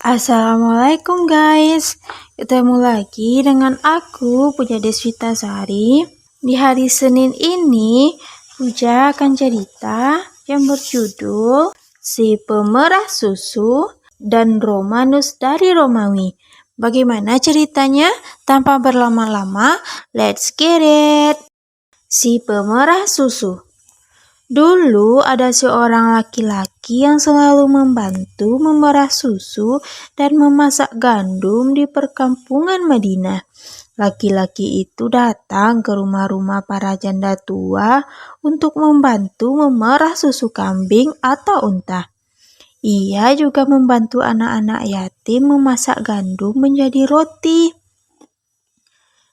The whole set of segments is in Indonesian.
Assalamualaikum guys, ketemu lagi dengan aku Puja Deswita Sari. Di hari Senin ini, Puja akan cerita yang berjudul Si Pemerah Susu dan Romanus dari Romawi. Bagaimana ceritanya? Tanpa berlama-lama, let's get it! Si Pemerah Susu. Dulu ada seorang laki-laki yang selalu membantu memerah susu dan memasak gandum di perkampungan Madinah. Laki-laki itu datang ke rumah-rumah para janda tua untuk membantu memerah susu kambing atau unta. Ia juga membantu anak-anak yatim memasak gandum menjadi roti.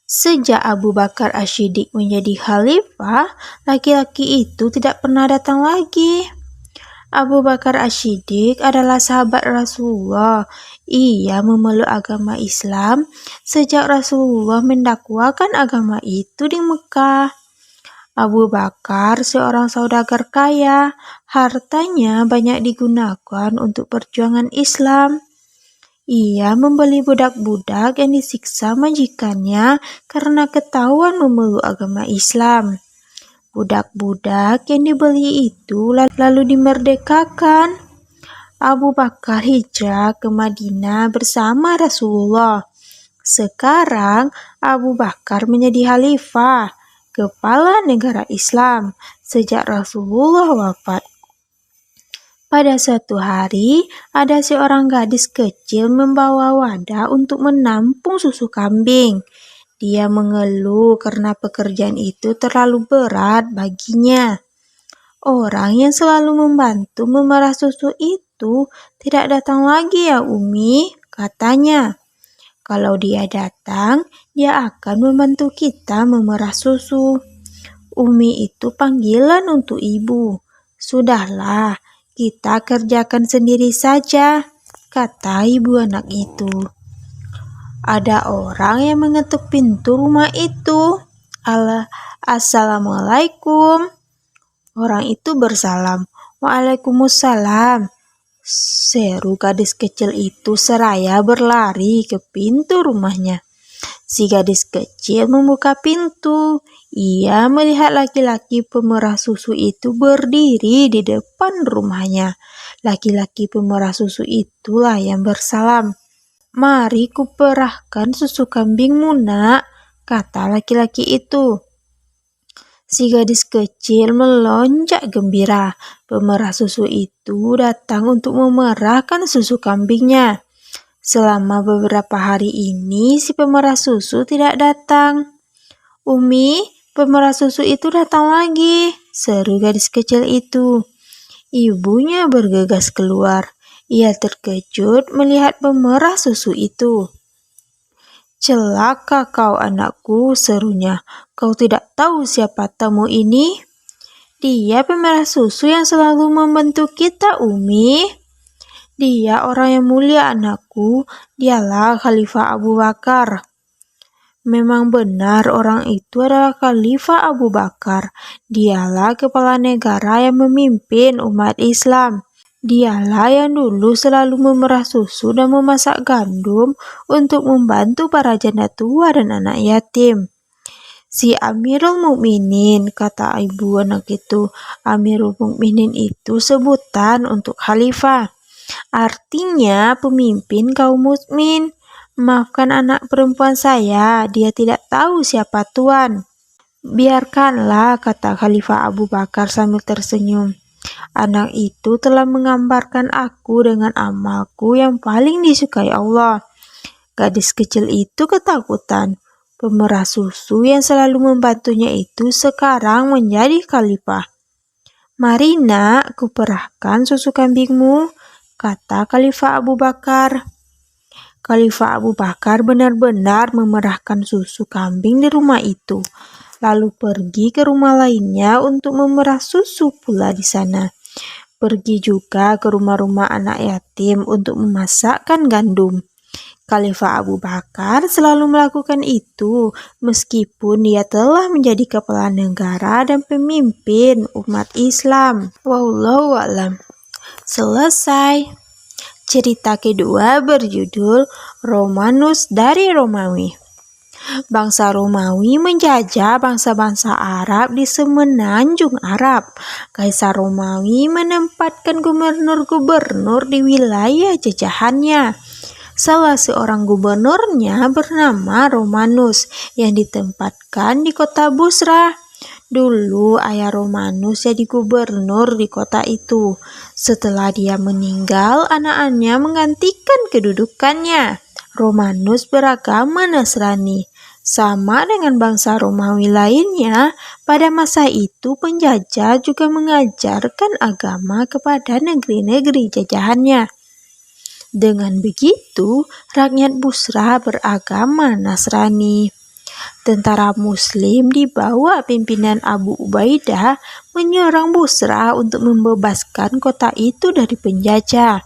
Sejak Abu Bakar Ash-Shiddiq menjadi khalifah, laki-laki itu tidak pernah datang lagi. Abu Bakar Ash-Shiddiq adalah sahabat Rasulullah. Ia memeluk agama Islam sejak Rasulullah mendakwakan agama itu di Mekah. Abu Bakar seorang saudagar kaya, hartanya banyak digunakan untuk perjuangan Islam. Ia membeli budak-budak yang disiksa majikannya karena ketahuan memeluk agama Islam. Budak-budak yang dibeli itu lalu dimerdekakan. Abu Bakar hijrah ke Madinah bersama Rasulullah. Sekarang Abu Bakar menjadi khalifah, kepala negara Islam sejak Rasulullah wafat. Pada suatu hari, ada seorang gadis kecil membawa wadah untuk menampung susu kambing. Dia mengeluh karena pekerjaan itu terlalu berat baginya. Orang yang selalu membantu memerah susu itu tidak datang lagi ya Umi, katanya. Kalau dia datang, dia akan membantu kita memerah susu. Umi itu panggilan untuk ibu. Sudahlah, kita kerjakan sendiri saja, kata ibu anak itu. Ada orang yang mengetuk pintu rumah itu. Assalamualaikum. Orang itu bersalam. Waalaikumsalam. Seru gadis kecil itu seraya berlari ke pintu rumahnya. Si gadis kecil membuka pintu. Ia melihat laki-laki pemerah susu itu berdiri di depan rumahnya. Laki-laki pemerah susu itulah yang bersalam. Mari kuperahkan susu kambingmu, nak, kata laki-laki itu. Si gadis kecil melonjak gembira. Pemerah susu itu datang untuk memerahkan susu kambingnya. Selama beberapa hari ini, si pemerah susu tidak datang. Umi, pemerah susu itu datang lagi, seru gadis kecil itu. Ibunya bergegas keluar. Ia terkejut melihat pemerah susu itu. Celaka kau anakku, serunya. Kau tidak tahu siapa tamu ini? Dia pemerah susu yang selalu membantu kita, Umi. Dia orang yang mulia anakku, dialah Khalifah Abu Bakar. Memang benar orang itu adalah Khalifah Abu Bakar. Dialah kepala negara yang memimpin umat Islam. Dialah yang dulu selalu memerah susu dan memasak gandum untuk membantu para janda tua dan anak yatim. Si Amirul Mukminin, kata ibu anak itu. Amirul Mukminin itu sebutan untuk khalifah. Artinya pemimpin kaum mukmin. Maafkan anak perempuan saya, dia tidak tahu siapa tuan. Biarkanlah, kata Khalifah Abu Bakar sambil tersenyum. Anak itu telah menggambarkan aku dengan amalku yang paling disukai Allah. Gadis kecil itu ketakutan. Pemerah susu yang selalu membantunya itu sekarang menjadi khalifah. Mari nak, kuperahkan susu kambingmu, kata Khalifah Abu Bakar. Khalifah Abu Bakar benar-benar memerahkan susu kambing di rumah itu, lalu pergi ke rumah lainnya untuk memerah susu pula di sana. Pergi juga ke rumah-rumah anak yatim untuk memasakkan gandum. Khalifah Abu Bakar selalu melakukan itu meskipun dia telah menjadi kepala negara dan pemimpin umat Islam. Wallahu a'lam. Selesai. Cerita kedua berjudul Romanus dari Romawi. Bangsa Romawi menjajah bangsa-bangsa Arab di semenanjung Arab. Kaisar Romawi menempatkan gubernur-gubernur di wilayah jajahannya. Salah seorang gubernurnya bernama Romanus yang ditempatkan di kota Busra. Dulu ayah Romanus jadi gubernur di kota itu. Setelah dia meninggal, anak-anaknya menggantikan kedudukannya. Romanus beragama Nasrani. Sama dengan bangsa Romawi lainnya, pada masa itu penjajah juga mengajarkan agama kepada negeri-negeri jajahannya. Dengan begitu, rakyat Busra beragama Nasrani. Tentara Muslim di bawah pimpinan Abu Ubaidah menyerang Busra untuk membebaskan kota itu dari penjajah.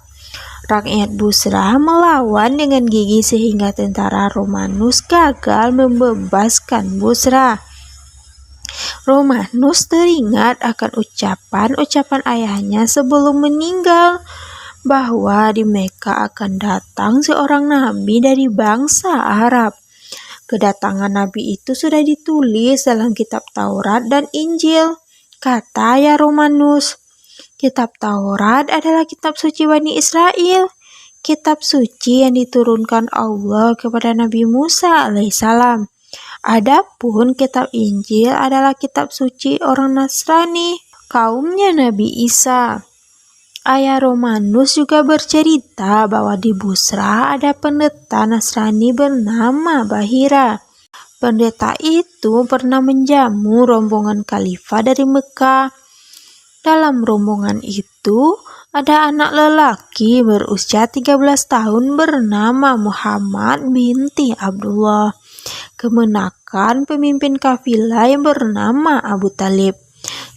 Rakyat Busra melawan dengan gigih sehingga tentara Romanus gagal membebaskan Busra. Romanus teringat akan ucapan-ucapan ayahnya sebelum meninggal, bahwa di Mekah akan datang seorang nabi dari bangsa Arab. Kedatangan nabi itu sudah ditulis dalam kitab Taurat dan Injil, kata ya Romanus. Kitab Taurat adalah kitab suci Bani Israel, kitab suci yang diturunkan Allah kepada Nabi Musa alaihissalam. Adapun kitab Injil adalah kitab suci orang Nasrani, kaumnya Nabi Isa. Ayah Romanus juga bercerita bahwa di Busra ada pendeta Nasrani bernama Bahira. Pendeta itu pernah menjamu rombongan khalifah dari Mekah. Dalam rombongan itu ada anak lelaki berusia 13 tahun bernama Muhammad binti Abdullah, kemenakan pemimpin kafilah yang bernama Abu Talib.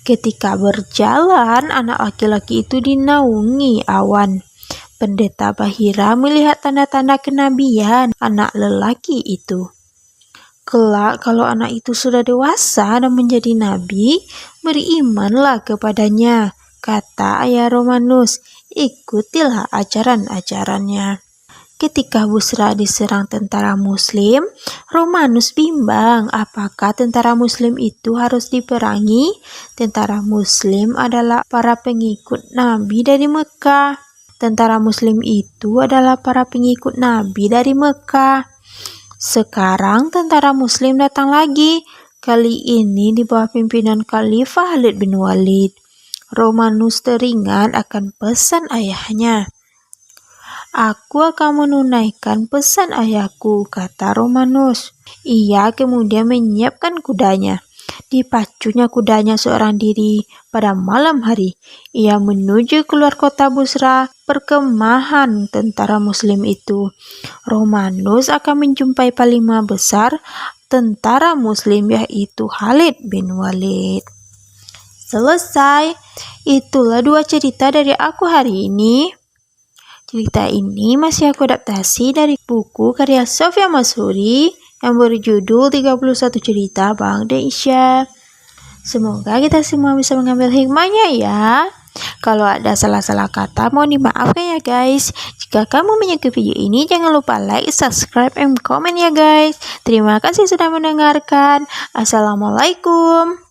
Ketika berjalan, anak laki-laki itu dinaungi awan. Pendeta Bahira melihat tanda-tanda kenabian anak lelaki itu. Kelak kalau anak itu sudah dewasa dan menjadi nabi, berimanlah kepadanya, kata ayah Romanus, ikutilah ajaran-ajarannya. Ketika Busra diserang tentara Muslim, Romanus bimbang apakah tentara Muslim itu harus diperangi. Tentara Muslim adalah para pengikut Nabi dari Mekah. Tentara Muslim itu adalah para pengikut Nabi dari Mekah. Sekarang tentara Muslim datang lagi, kali ini di bawah pimpinan Khalifah Khalid bin Walid. Romanus teringat akan pesan ayahnya. Aku akan menunaikan pesan ayahku, kata Romanus. Ia kemudian menyiapkan kudanya. Dipacunya kudanya seorang diri pada malam hari. Ia menuju keluar kota Busra, perkemahan tentara Muslim itu. Romanus akan menjumpai panglima besar tentara Muslim, yaitu Khalid bin Walid. Selesai. Itulah 2 cerita dari aku hari ini. Cerita ini masih aku adaptasi dari buku karya Sofia Masuri yang berjudul 31 Cerita Bang Deisha. Semoga kita semua bisa mengambil hikmahnya ya. Kalau ada salah-salah kata mohon dimaafkan ya guys. Jika kamu menyukai video ini jangan lupa like, subscribe, and comment ya guys. Terima kasih sudah mendengarkan. Assalamualaikum.